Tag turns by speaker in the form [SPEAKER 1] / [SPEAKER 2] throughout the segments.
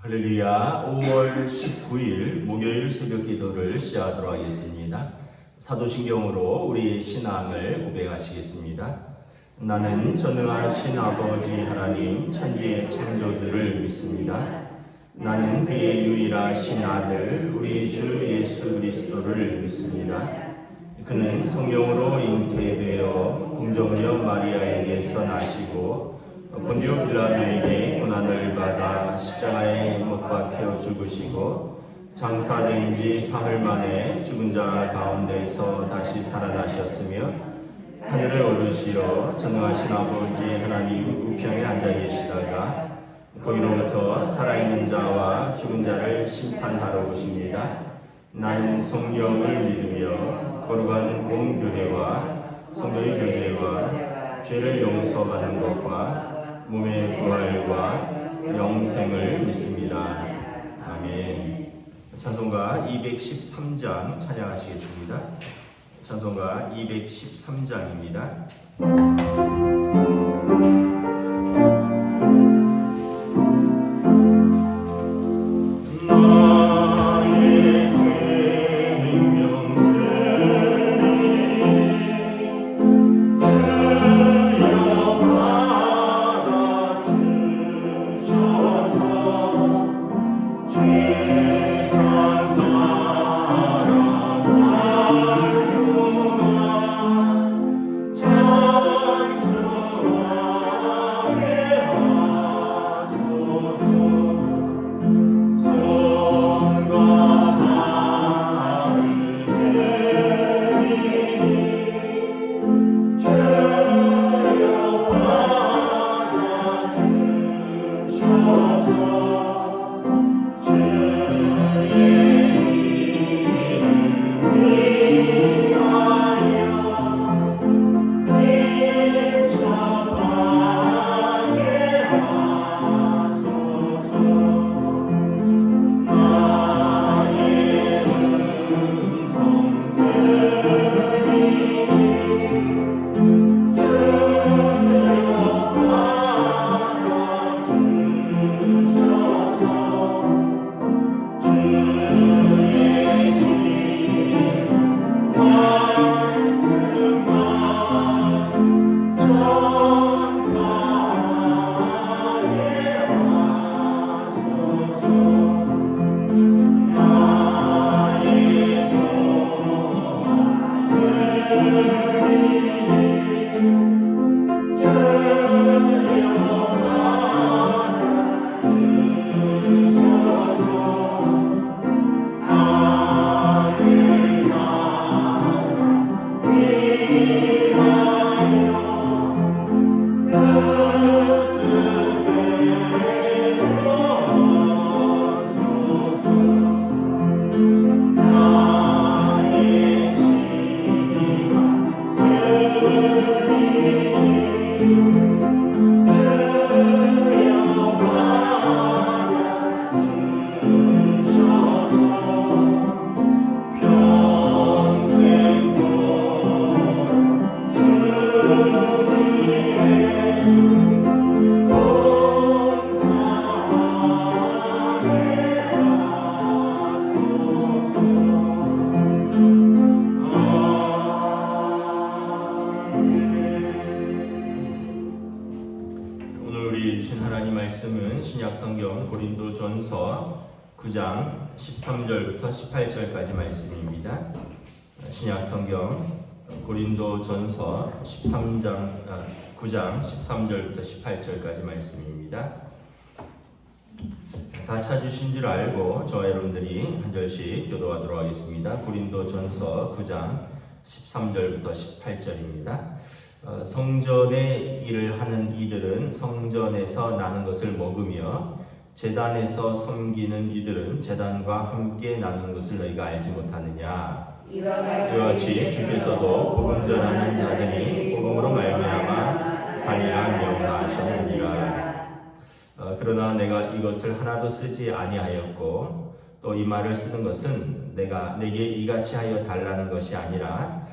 [SPEAKER 1] 할렐루야. 5월 19일 목요일 새벽 기도를 시작하도록 하겠습니다. 사도신경으로 우리의 신앙을 고백하시겠습니다. 나는 전능하신 아버지 하나님 천지의 창조주를 믿습니다. 나는 그의 유일하신 아들 우리 주 예수 그리스도를 믿습니다. 그는 성령으로 잉태되어 공정녀 마리아에게서 나시고 본디오 빌라도에게 고난을 받아 십자가에 못 박혀 죽으시고 장사된 지 사흘 만에 죽은 자 가운데서 다시 살아나셨으며 하늘에 오르시어 전능하신 아버지 하나님 우편에 앉아 계시다가 거기로부터 살아있는 자와 죽은 자를 심판하러 오십니다. 나는 성령을 믿으며 거룩한 공교회와 성도의 교제와 죄를 용서받는 것과 몸의 부활과 영생을 믿습니다. 아멘. 찬송가 213장 찬양하시겠습니다. 찬송가 213장입니다. 신약성경 고린도전서 9장 13절부터 18절까지 말씀입니다. 신약성경 고린도전서 9장 13절부터 18절까지 말씀입니다. 다 찾으신 줄 알고 저와 여러분들이 한 절씩 교도하도록 하겠습니다. 고린도전서 9장 13절부터 18절입니다. 성전의 일을 하는 이들은 성전에서 나는 것을 먹으며 제단에서 섬기는 이들은 제단과 함께 나누는 것을 너희가 알지 못하느냐. 이와 같이 주께서도 복음 전하는 자들이 복음으로 말미암아 살리라 명하셨느니라. 그러나 내가 이것을 하나도 쓰지 아니하였고 또 이 말을 쓰는 것은 내게 이같이 하여 달라는 것이 아니라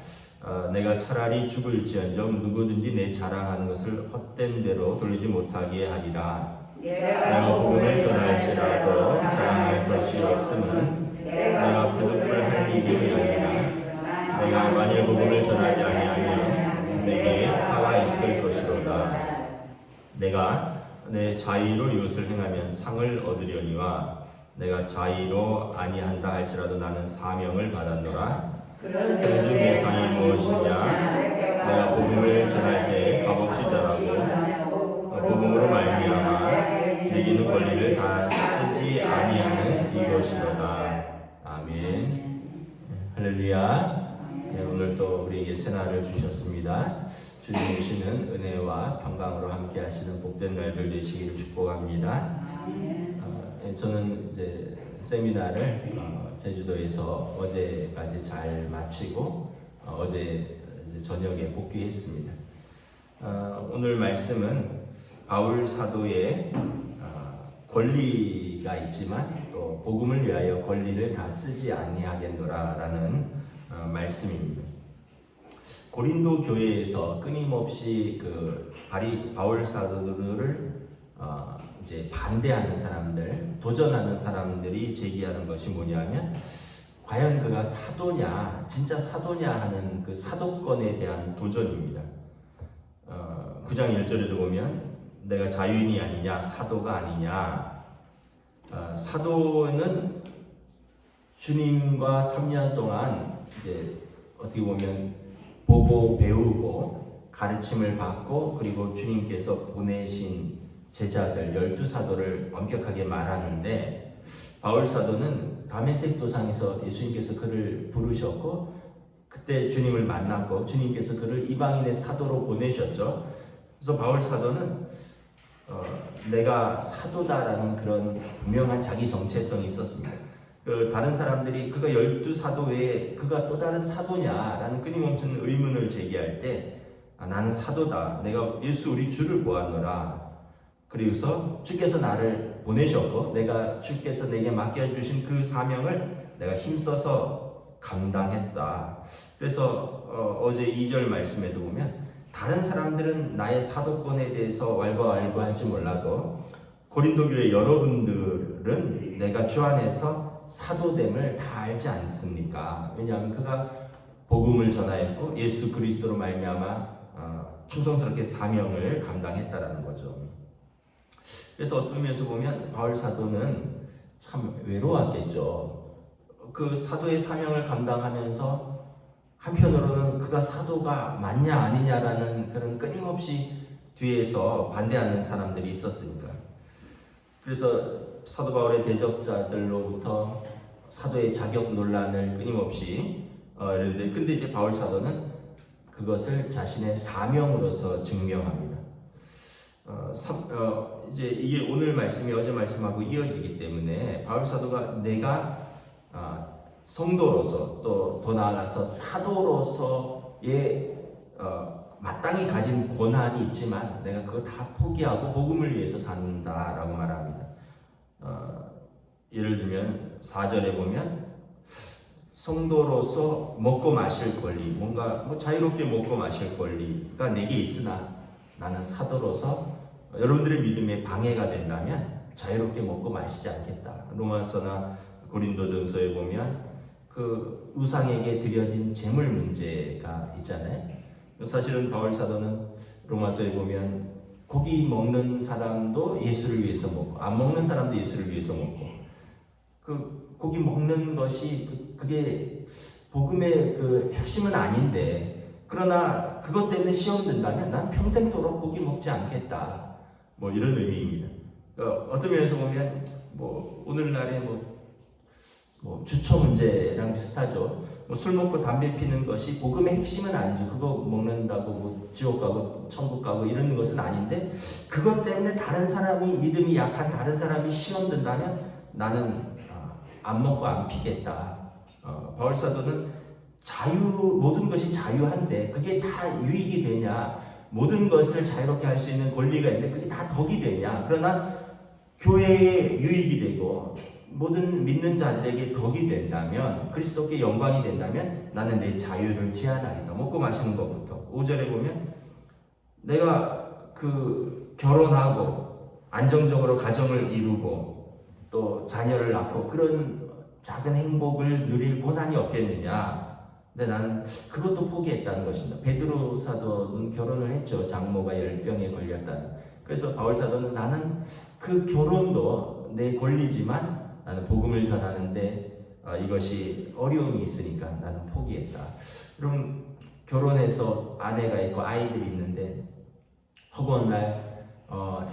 [SPEAKER 1] 내가 차라리 죽을지언정 누구든지 내 자랑하는 것을 헛된 대로 돌리지 못하게 하리라. 내가 복음을 전할지라도 내가 내 자의로 이것을 행하면 상을 얻으려니와 내가 자의로 아니한다 할지라도 나는 사명을 받았노라. 그런즉 내 상이 무엇이냐? 내가 복음을 전할 때 값없이 전하고 복음으로 말미암아 내게 있는 권리를 다 쓰지 아니하는 이것이로다. 아멘. 할렐루야. 네, 오늘 또 우리에게 새날을 주셨습니다. 주님 주시는 은혜와 평강으로 함께 하시는 복된 날들 되시기를 축복합니다. 저는 이제 세미나를 제주도에서 어제까지 잘 마치고 어제 이제 저녁에 복귀했습니다. 오늘 말씀은 바울 사도의 권리가 있지만 또 복음을 위하여 권리를 다 쓰지 아니하겠노라라는 말씀입니다. 고린도 교회에서 끊임없이 바울 사도들을 이제 반대하는 사람들, 도전하는 사람들이 제기하는 것이 뭐냐면 과연 그가 사도냐, 진짜 사도냐 하는 그 사도권에 대한 도전입니다. 9장 1절에도 보면 내가 자유인이 아니냐, 사도가 아니냐. 사도는 주님과 3년 동안 이제 어떻게 보면 보고 배우고 가르침을 받고 그리고 주님께서 보내신 제자들 12사도를 엄격하게 말하는데 바울 사도는 다메섹 도상에서 예수님께서 그를 부르셨고 그때 주님을 만났고 주님께서 그를 이방인의 사도로 보내셨죠. 그래서 바울 사도는 내가 사도다라는 그런 분명한 자기 정체성이 있었습니다. 다른 사람들이 그가 12사도 외에 그가 또 다른 사도냐라는 끊임없는 의문을 제기할 때 나는 사도다. 내가 예수 우리 주를 보았노라. 그리고서 주께서 나를 보내셨고 내가 주께서 내게 맡겨주신 그 사명을 내가 힘써서 감당했다. 그래서 어제 2절 말씀에도 보면 다른 사람들은 나의 사도권에 대해서 왈가왈부할지 몰라도 고린도 교회 여러분들은 내가 주 안에서 사도됨을 다 알지 않습니까? 왜냐하면 그가 복음을 전하였고 예수 그리스도로 말미암아 충성스럽게 사명을 감당했다라는 거죠. 그래서 어떤 면에서 보면 바울 사도는 참 외로웠겠죠. 그 사도의 사명을 감당하면서 한편으로는 그가 사도가 맞냐 아니냐라는 그런 끊임없이 뒤에서 반대하는 사람들이 있었으니까. 그래서 사도 바울의 대적자들로부터 사도의 자격 논란을 끊임없이 이런데 근데 이제 바울 사도는 그것을 자신의 사명으로서 증명합니다. 이제 이게 오늘 말씀이 어제 말씀하고 이어지기 때문에 바울 사도가 내가 성도로서 또 더 나아가서 사도로서의 마땅히 가진 권한이 있지만 내가 그거 다 포기하고 복음을 위해서 산다라고 말합니다. 예를 들면 4절에 보면 성도로서 먹고 마실 권리, 뭔가 자유롭게 먹고 마실 권리가 내게 있으나 나는 사도로서 여러분들의 믿음에 방해가 된다면 자유롭게 먹고 마시지 않겠다. 로마서나 고린도전서에 보면 그 우상에게 드려진 제물 문제가 있잖아요. 사실은 바울 사도는 로마서에 보면 고기 먹는 사람도 예수를 위해서 먹고 안 먹는 사람도 예수를 위해서 먹고 그 고기 먹는 것이 그게 복음의 그 핵심은 아닌데 그러나 그것 때문에 시험 든다면 난 평생도록 고기 먹지 않겠다. 이런 의미입니다. 어떤 면에서 보면 오늘날의 주처 문제랑 비슷하죠. 술 먹고 담배 피는 것이 복음의 핵심은 아니죠. 그거 먹는다고 지옥 가고 천국 가고 이런 것은 아닌데 그것 때문에 다른 사람이 믿음이 약한 다른 사람이 시험 든다면 나는 안 먹고 안 피겠다. 바울 사도는 모든 것이 자유한데 그게 다 유익이 되냐? 모든 것을 자유롭게 할 수 있는 권리가 있는데 그게 다 덕이 되냐? 그러나 교회에 유익이 되고 모든 믿는 자들에게 덕이 된다면 그리스도께 영광이 된다면 나는 내 자유를 제한하겠다. 먹고 마시는 것부터 5절에 보면 내가 결혼하고 안정적으로 가정을 이루고 또 자녀를 낳고 그런 작은 행복을 누릴 고난이 없겠느냐. 근데 나는 그것도 포기했다는 것입니다. 베드로 사도는 결혼을 했죠. 장모가 열병에 걸렸다는. 그래서 바울 사도는 나는 그 결혼도 내 권리지만 나는 복음을 전하는데 이것이 어려움이 있으니까 나는 포기했다. 그럼 결혼해서 아내가 있고 아이들이 있는데 허구한 날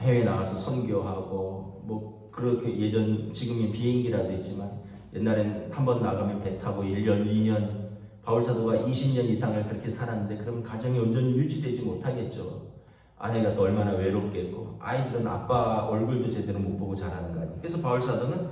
[SPEAKER 1] 해외 나가서 선교하고 뭐 그렇게 지금은 비행기라도 있지만 옛날엔 한 번 나가면 배 타고 1년, 2년 바울 사도가 20년 이상을 그렇게 살았는데 그럼 가정이 온전히 유지되지 못하겠죠. 아내가 또 얼마나 외롭겠고 아이들은 아빠 얼굴도 제대로 못 보고 자라는 거 아니에요. 그래서 바울 사도는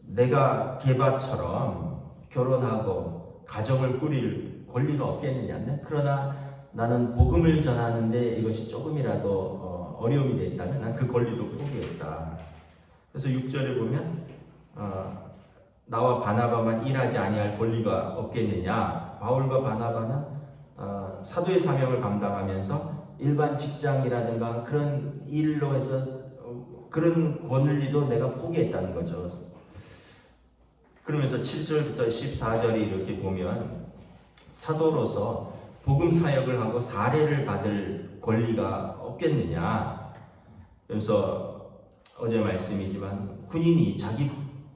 [SPEAKER 1] 내가 게바처럼 결혼하고 가정을 꾸릴 권리가 없겠느냐. 그러나 나는 복음을 전하는데 이것이 조금이라도 어려움이 됐다면 난 그 권리도 포기했다. 그래서 6절에 보면 나와 바나바만 일하지 아니할 권리가 없겠느냐. 바울과 바나바는 사도의 사명을 감당하면서 일반 직장이라든가 그런 일로 해서 그런 권리도 내가 포기했다는 거죠. 그러면서 7절부터 14절이 이렇게 보면 사도로서 복음 사역을 하고 사례를 받을 권리가 없겠느냐. 그래서 어제 말씀이지만 군인이 자기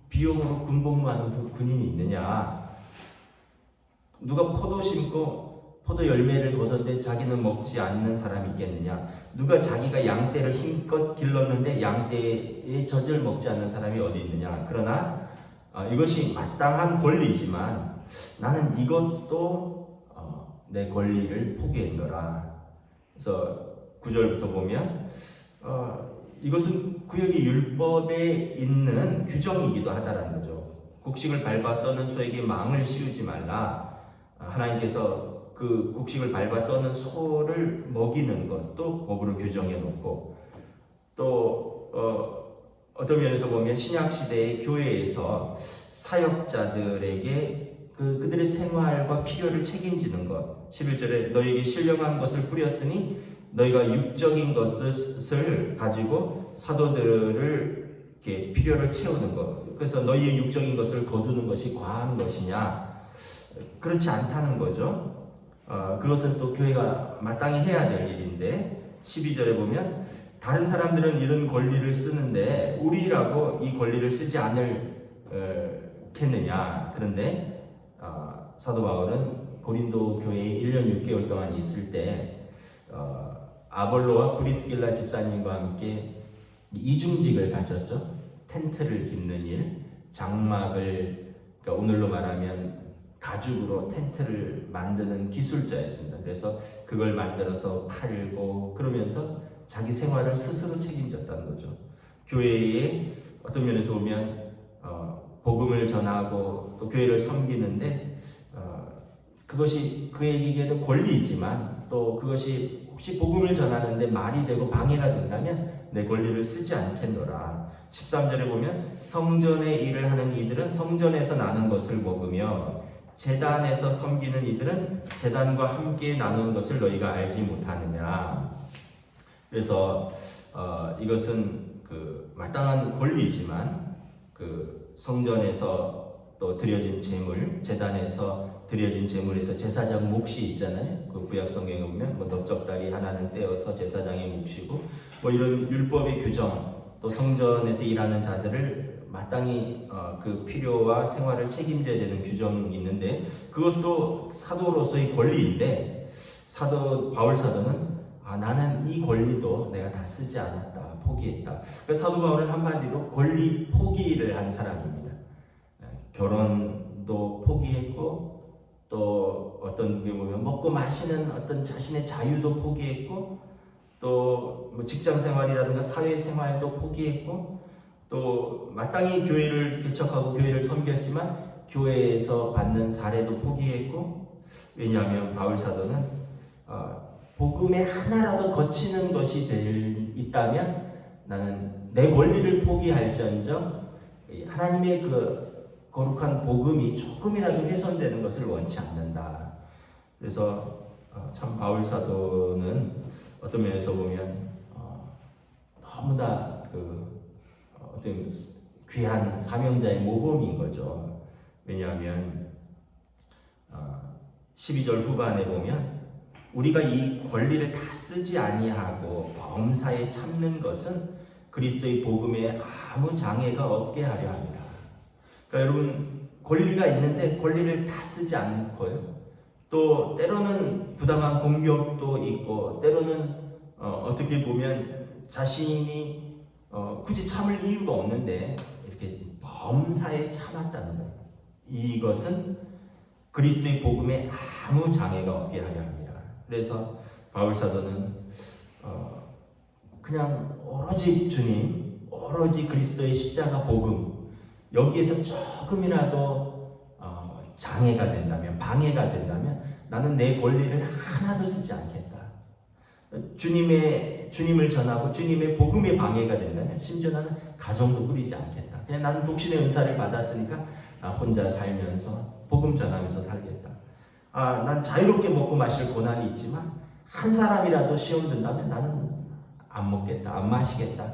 [SPEAKER 1] 비용으로 군복무하는 군인이 있느냐. 누가 포도 심고 포도 열매를 거뒀는데 자기는 먹지 않는 사람이 있겠느냐. 누가 자기가 양떼를 힘껏 길렀는데 양떼의 젖을 먹지 않는 사람이 어디 있느냐. 그러나 이것이 마땅한 권리지만 나는 이것도 내 권리를 포기했노라. 그래서 9절부터 보면 이것은 구약의 율법에 있는 규정이기도 하다라는 거죠. 곡식을 밟아 떠는 소에게 망을 씌우지 말라. 하나님께서 그 곡식을 밟아 떠는 소를 먹이는 것도 법으로 규정해 놓고 또 어떤 면에서 보면 신약 시대의 교회에서 사역자들에게 그들의 생활과 필요를 책임지는 것. 11절에 너희에게 신령한 것을 뿌렸으니 너희가 육적인 것을 가지고 사도들을 이렇게 필요를 채우는 것. 그래서 너희의 육적인 것을 거두는 것이 과한 것이냐? 그렇지 않다는 거죠. 그것은 또 교회가 마땅히 해야 될 일인데 12절에 보면 다른 사람들은 이런 권리를 쓰는데 우리라고 이 권리를 쓰지 않겠느냐. 그런데 사도 바울은 고린도 교회에 1년 6개월 동안 있을 때 아볼로와 브리스길라 집사님과 함께 이중직을 가졌죠. 텐트를 깁는 일, 장막을 그러니까 오늘로 말하면 가죽으로 텐트를 만드는 기술자였습니다. 그래서 그걸 만들어서 팔고 그러면서 자기 생활을 스스로 책임졌다는 거죠. 교회에 어떤 면에서 보면 복음을 전하고 또 교회를 섬기는데 그것이 그에게도 권리이지만 또 그것이 혹시 복음을 전하는데 말이 되고 방해가 된다면 내 권리를 쓰지 않겠노라. 13절에 보면 성전의 일을 하는 이들은 성전에서 나는 것을 먹으며 제단에서 섬기는 이들은 제단과 함께 나누는 것을 너희가 알지 못하느냐. 그래서 이것은 그 마땅한 권리이지만 그 성전에서 또 드려진 제물, 제단에서 드려진 제물에서 제사장 몫이 있잖아요. 그 구약 성경에 보면 뭐 넓적다리 하나는 떼어서 제사장의 몫이고 뭐 이런 율법의 규정 또 성전에서 일하는 자들을 마땅히 그 필요와 생활을 책임져야 되는 규정이 있는데 그것도 사도로서의 권리인데 바울 사도는 나는 이 권리도 내가 다 쓰지 않았다. 포기했다. 그래서 사도 바울은 한마디로 권리 포기를 한 사람입니다. 결혼도 포기했고 또 어떤 게 보면 먹고 마시는 어떤 자신의 자유도 포기했고 또 뭐 직장 생활이라든가 사회 생활도 포기했고 또 마땅히 교회를 개척하고 교회를 섬겼지만 교회에서 받는 사례도 포기했고 왜냐하면 바울 사도는 복음에 하나라도 거치는 것이 있다면 나는 내 권리를 포기할지언정 하나님의 그 거룩한 복음이 조금이라도 훼손되는 것을 원치 않는다. 그래서 참 바울 사도는 어떤 면에서 보면 너무나 어떤 귀한 사명자의 모범인 거죠. 왜냐하면 12절 후반에 보면 우리가 이 권리를 다 쓰지 아니하고 범사에 참는 것은 그리스도의 복음에 아무 장애가 없게 하려 합니다. 그러니까 여러분, 권리가 있는데 권리를 다 쓰지 않고요. 또 때로는 부당한 공격도 있고, 때로는 어떻게 보면 자신이 굳이 참을 이유가 없는데 이렇게 범사에 참았다는 거예요. 이것은 그리스도의 복음에 아무 장애가 없게 하려 합니다. 그래서 바울 사도는 그냥 오로지 주님, 오로지 그리스도의 십자가 복음, 여기에서 조금이라도 장애가 된다면, 방해가 된다면 나는 내 권리를 하나도 쓰지 않겠다. 주님을 전하고 주님의 복음에 방해가 된다면 심지어 나는 가정도 꾸리지 않겠다. 그냥 나는 독신의 은사를 받았으니까 나 혼자 살면서 복음 전하면서 살겠다. 난 자유롭게 먹고 마실 고난이 있지만 한 사람이라도 시험 든다면 나는 안 먹겠다, 안 마시겠다.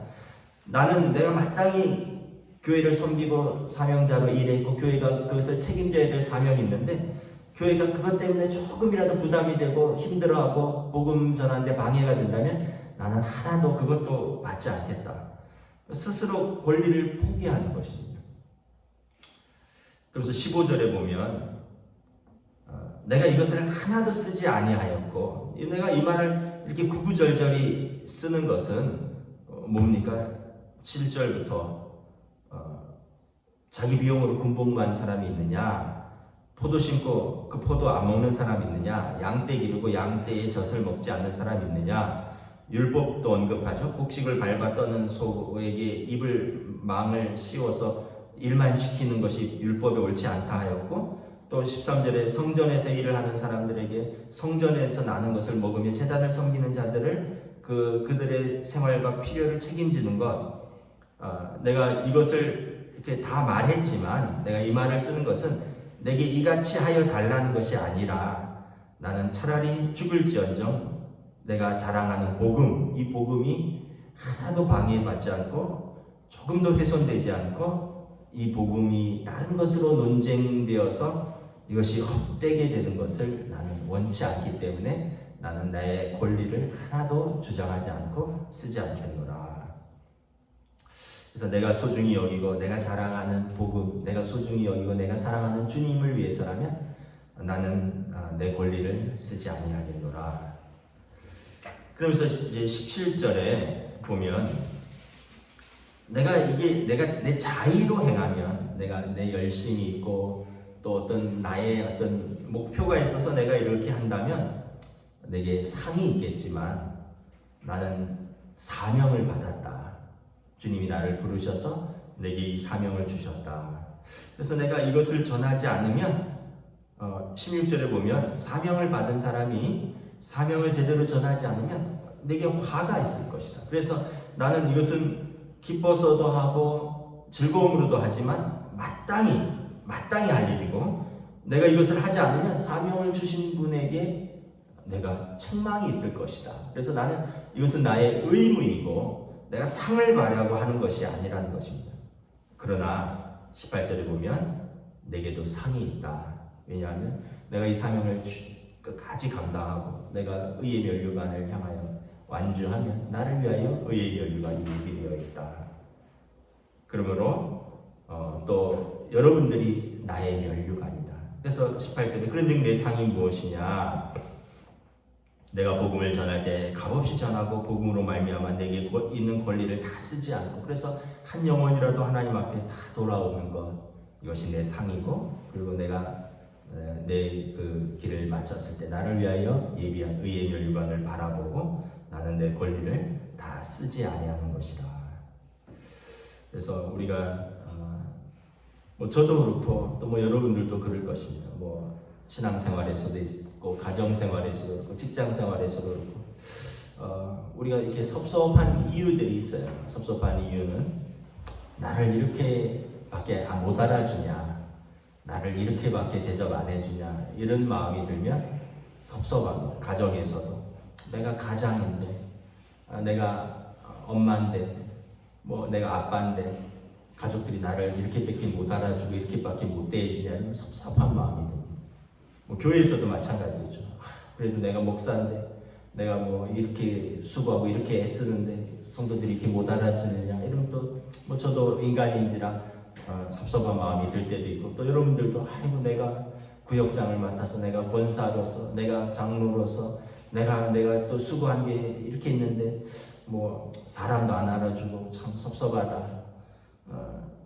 [SPEAKER 1] 나는 내가 마땅히 교회를 섬기고 사명자로 일했고 교회가 그것을 책임져야 될 사명이 있는데 교회가 그것 때문에 조금이라도 부담이 되고 힘들어하고 복음 전하는데 방해가 된다면 나는 하나도 그것도 받지 않겠다. 스스로 권리를 포기하는 것입니다. 그래서 15절에 보면 내가 이것을 하나도 쓰지 아니하였고, 내가 이 말을 이렇게 구구절절히 쓰는 것은 뭡니까? 7절부터 자기 비용으로 군복무한 사람이 있느냐? 포도 심고 그 포도 안 먹는 사람이 있느냐? 양떼 기르고 양떼의 젖을 먹지 않는 사람이 있느냐? 율법도 언급하죠. 곡식을 밟아 떠는 소에게 입을 망을 씌워서 일만 시키는 것이 율법에 옳지 않다 하였고, 또 13절에 성전에서 일을 하는 사람들에게 성전에서 나는 것을 먹으며 제단을 섬기는 자들을 그들의 생활과 필요를 책임지는 것, 내가 이것을 이렇게 다 말했지만 내가 이 말을 쓰는 것은 내게 이같이 하여 달라는 것이 아니라 나는 차라리 죽을지언정 내가 자랑하는 복음, 이 복음이 하나도 방해받지 않고 조금도 훼손되지 않고 이 복음이 다른 것으로 논쟁되어서 이것이 헛되게 되는 것을 나는 원치 않기 때문에 나는 나의 권리를 하나도 주장하지 않고 쓰지 않겠노라. 그래서 내가 소중히 여기고 내가 자랑하는 복음, 내가 소중히 여기고 내가 사랑하는 주님을 위해서라면 나는 내 권리를 쓰지 아니하겠노라. 그러면서 이제 17절에 보면 내가 내 자의로 행하면, 내가 내 열심이 있고 또 어떤 나의 어떤 목표가 있어서 내가 이렇게 한다면 내게 상이 있겠지만 나는 사명을 받았다. 주님이 나를 부르셔서 내게 이 사명을 주셨다. 그래서 내가 이것을 전하지 않으면 16절에 보면 사명을 받은 사람이 사명을 제대로 전하지 않으면 내게 화가 있을 것이다. 그래서 나는 이것은 기뻐서도 하고 즐거움으로도 하지만 마땅히 할 일이고, 내가 이것을 하지 않으면 사명을 주신 분에게 내가 책망이 있을 것이다. 그래서 나는 이것은 나의 의무이고 내가 상을 받으려고 하는 것이 아니라는 것입니다. 그러나 18절에 보면 내게도 상이 있다. 왜냐하면 내가 이 사명을 끝까지 감당하고 내가 의의 면류관을 향하여 완주하면 나를 위하여 의의 면류가 유익이 되어 있다. 그러므로 또 여러분들이 나의 면류관이다. 그래서 18절에 그런즉 내 상이 무엇이냐? 내가 복음을 전할 때 값없이 전하고 복음으로 말미암아 내게 있는 권리를 다 쓰지 않고, 그래서 한 영혼이라도 하나님 앞에 다 돌아오는 것, 이것이 내 상이고, 그리고 내가 내 그 길을 마쳤을 때 나를 위하여 예비한 의의 면류관을 바라보고 나는 내 권리를 다 쓰지 아니하는 것이다. 그래서 우리가 저도 그렇고 또 여러분들도 그럴 것입니다. 신앙생활에서도 있고 가정생활에서도 그렇고 직장생활에서도 그렇고 우리가 이렇게 섭섭한 이유들이 있어요. 섭섭한 이유는 나를 이렇게밖에 못 알아주냐, 나를 이렇게밖에 대접 안 해주냐, 이런 마음이 들면 섭섭합니다. 가정에서도 내가 가장인데, 내가 엄마인데, 내가 아빠인데 가족들이 나를 이렇게밖에 못 알아주고 이렇게밖에 못 대해주냐는 섭섭한 마음이 듭니다. 교회에서도 마찬가지죠. 그래도 내가 목사인데 내가 뭐 이렇게 수고하고 이렇게 애쓰는데 성도들이 이렇게 못 알아주느냐 이러면 또 뭐 저도 인간인지라 섭섭한 마음이 들 때도 있고, 또 여러분들도 아이고 내가 구역장을 맡아서 내가 권사로서 내가 장로로서 내가 또 수고한 게 이렇게 있는데 뭐 사람도 안 알아주고 참 섭섭하다.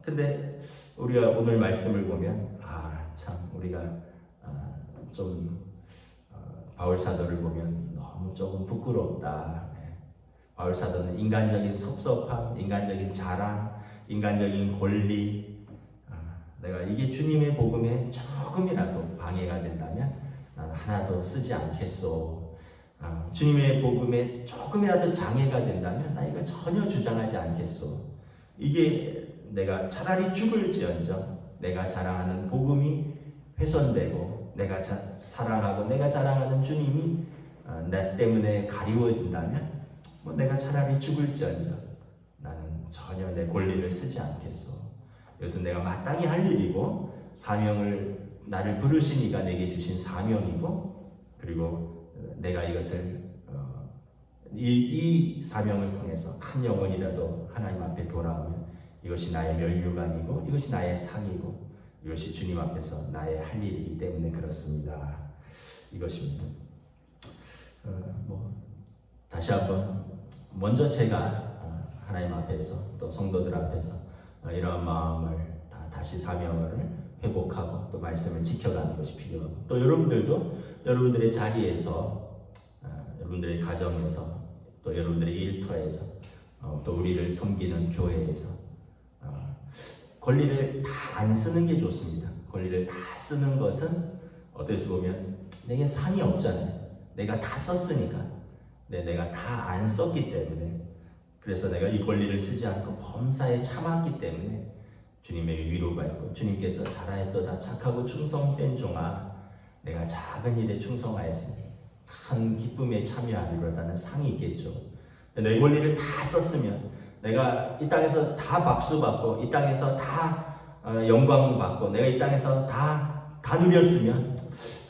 [SPEAKER 1] 근데 우리가 오늘 말씀을 보면 참 우리가 좀 바울 사도를 보면 너무 조금 부끄럽다. 바울 사도는 인간적인 섭섭함, 인간적인 자랑, 인간적인 권리, 내가 이게 주님의 복음에 조금이라도 방해가 된다면 나는 하나도 쓰지 않겠소. 주님의 복음에 조금이라도 장애가 된다면 나 이거 전혀 주장하지 않겠소. 이게 내가 차라리 죽을지언정 내가 자랑하는 복음이 훼손되고 내가 사랑하고 내가 자랑하는 주님이 나 때문에 가리워진다면 뭐 내가 차라리 죽을지언정 나는 전혀 내 권리를 쓰지 않겠소. 그래서 내가 마땅히 할 일이고 사명을 나를 부르신 이가 내게 주신 사명이고, 그리고 내가 이것을 이 사명을 통해서 한 영혼이라도 하나님 앞에 돌아오면 이것이 나의 면류관이고 이것이 나의 상이고 이것이 주님 앞에서 나의 할 일이기 때문에 그렇습니다. 이것입니다. 다시 한번 먼저 제가 하나님 앞에서 또 성도들 앞에서 이러한 마음을 다시 사명을 회복하고 또 말씀을 지켜가는 것이 필요하고, 또 여러분들도 여러분들의 자리에서 여러분들의 가정에서 또 여러분들의 일터에서 또 우리를 섬기는 교회에서 권리를 다 안 쓰는 게 좋습니다. 권리를 다 쓰는 것은 어떻게 보면 내게 상이 없잖아요. 내가 다 썼으니까. 내가 다 안 썼기 때문에, 그래서 내가 이 권리를 쓰지 않고 범사에 참았기 때문에 주님의 위로가 있고, 주님께서 잘하였도다 착하고 충성된 종아 내가 작은 일에 충성하였으니 큰 기쁨에 참여하리로다는 상이 있겠죠. 내 권리를 다 썼으면 내가 이 땅에서 다 박수 받고 이 땅에서 다 영광 받고 내가 이 땅에서 다 누렸으면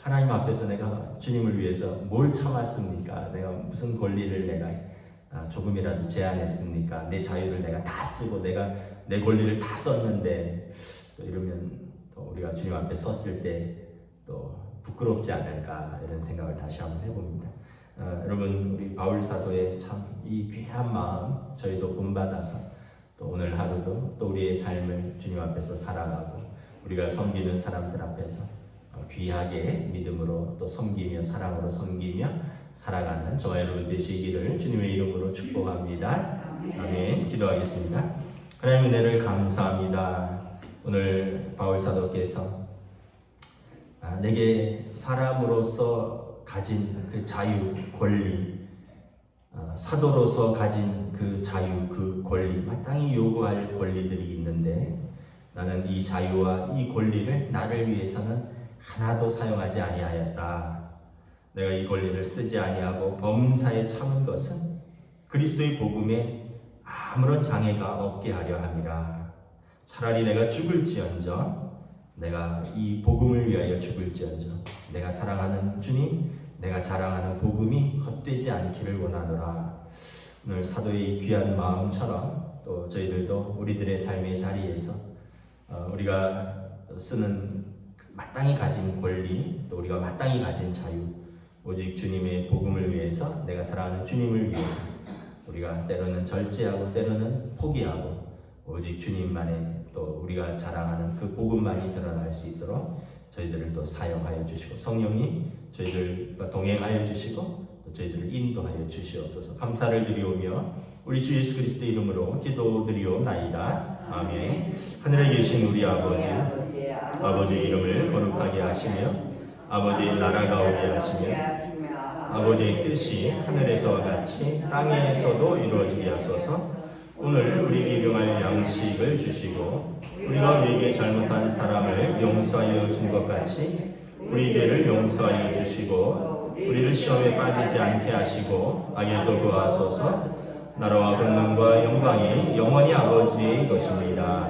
[SPEAKER 1] 하나님 앞에서 내가 주님을 위해서 뭘 참았습니까? 내가 무슨 권리를 내가 조금이라도 제한했습니까? 내 자유를 내가 다 쓰고 내가 내 권리를 다 썼는데 또 이러면 또 우리가 주님 앞에 섰을 때 또 부끄럽지 않을까 이런 생각을 다시 한번 해봅니다. 여러분, 우리 바울 사도의 참 이 귀한 마음 저희도 본받아서 또 오늘 하루도 또 우리의 삶을 주님 앞에서 살아가고 우리가 섬기는 사람들 앞에서 귀하게 믿음으로 또 섬기며 사랑으로 섬기며 살아가는 저와 여러분 되시기를 주님의 이름으로 축복합니다. 아멘. 기도하겠습니다. 하나님 은혜를 감사합니다. 오늘 바울 사도께서 내게 사람으로서 가진 그 자유, 권리, 사도로서 가진 그 자유, 그 권리, 마땅히 요구할 권리들이 있는데 나는 이 자유와 이 권리를 나를 위해서는 하나도 사용하지 아니하였다. 내가 이 권리를 쓰지 아니하고 범사에 참은 것은 그리스도의 복음에 아무런 장애가 없게 하려 함이라. 차라리 내가 죽을지언정 내가 이 복음을 위하여 죽을지언정 내가 사랑하는 주님, 내가 자랑하는 복음이 헛되지 않기를 원하노라. 오늘 사도의 귀한 마음처럼 또 저희들도 우리들의 삶의 자리에서 우리가 쓰는 마땅히 가진 권리, 또 우리가 마땅히 가진 자유, 오직 주님의 복음을 위해서, 내가 사랑하는 주님을 위해서 우리가 때로는 절제하고 때로는 포기하고 오직 주님만의 또 우리가 자랑하는 그 복음만이 드러날 수 있도록 저희들을 또 사용하여 주시고, 성령님 저희들과 동행하여 주시고 또 저희들을 인도하여 주시옵소서. 감사를 드리오며 우리 주 예수 그리스도의 이름으로 기도드리옵나이다. 아멘. 하늘에 계신 우리 아버지의 이름을 거룩하게 하시며 아버지의 나라가 오게 하시며 아버지의 뜻이 하늘에서와 같이 땅에서도 이루어지게 하소서. 오늘 우리에게 일용할 양식을 주시고 우리가 우리에게 잘못한 사람을 용서하여 준 것 같이 우리 죄를 용서하여 주시고 우리를 시험에 빠지지 않게 하시고 악에서 구하소서. 나라와 권능과 영광이 영원히 아버지의 것입니다.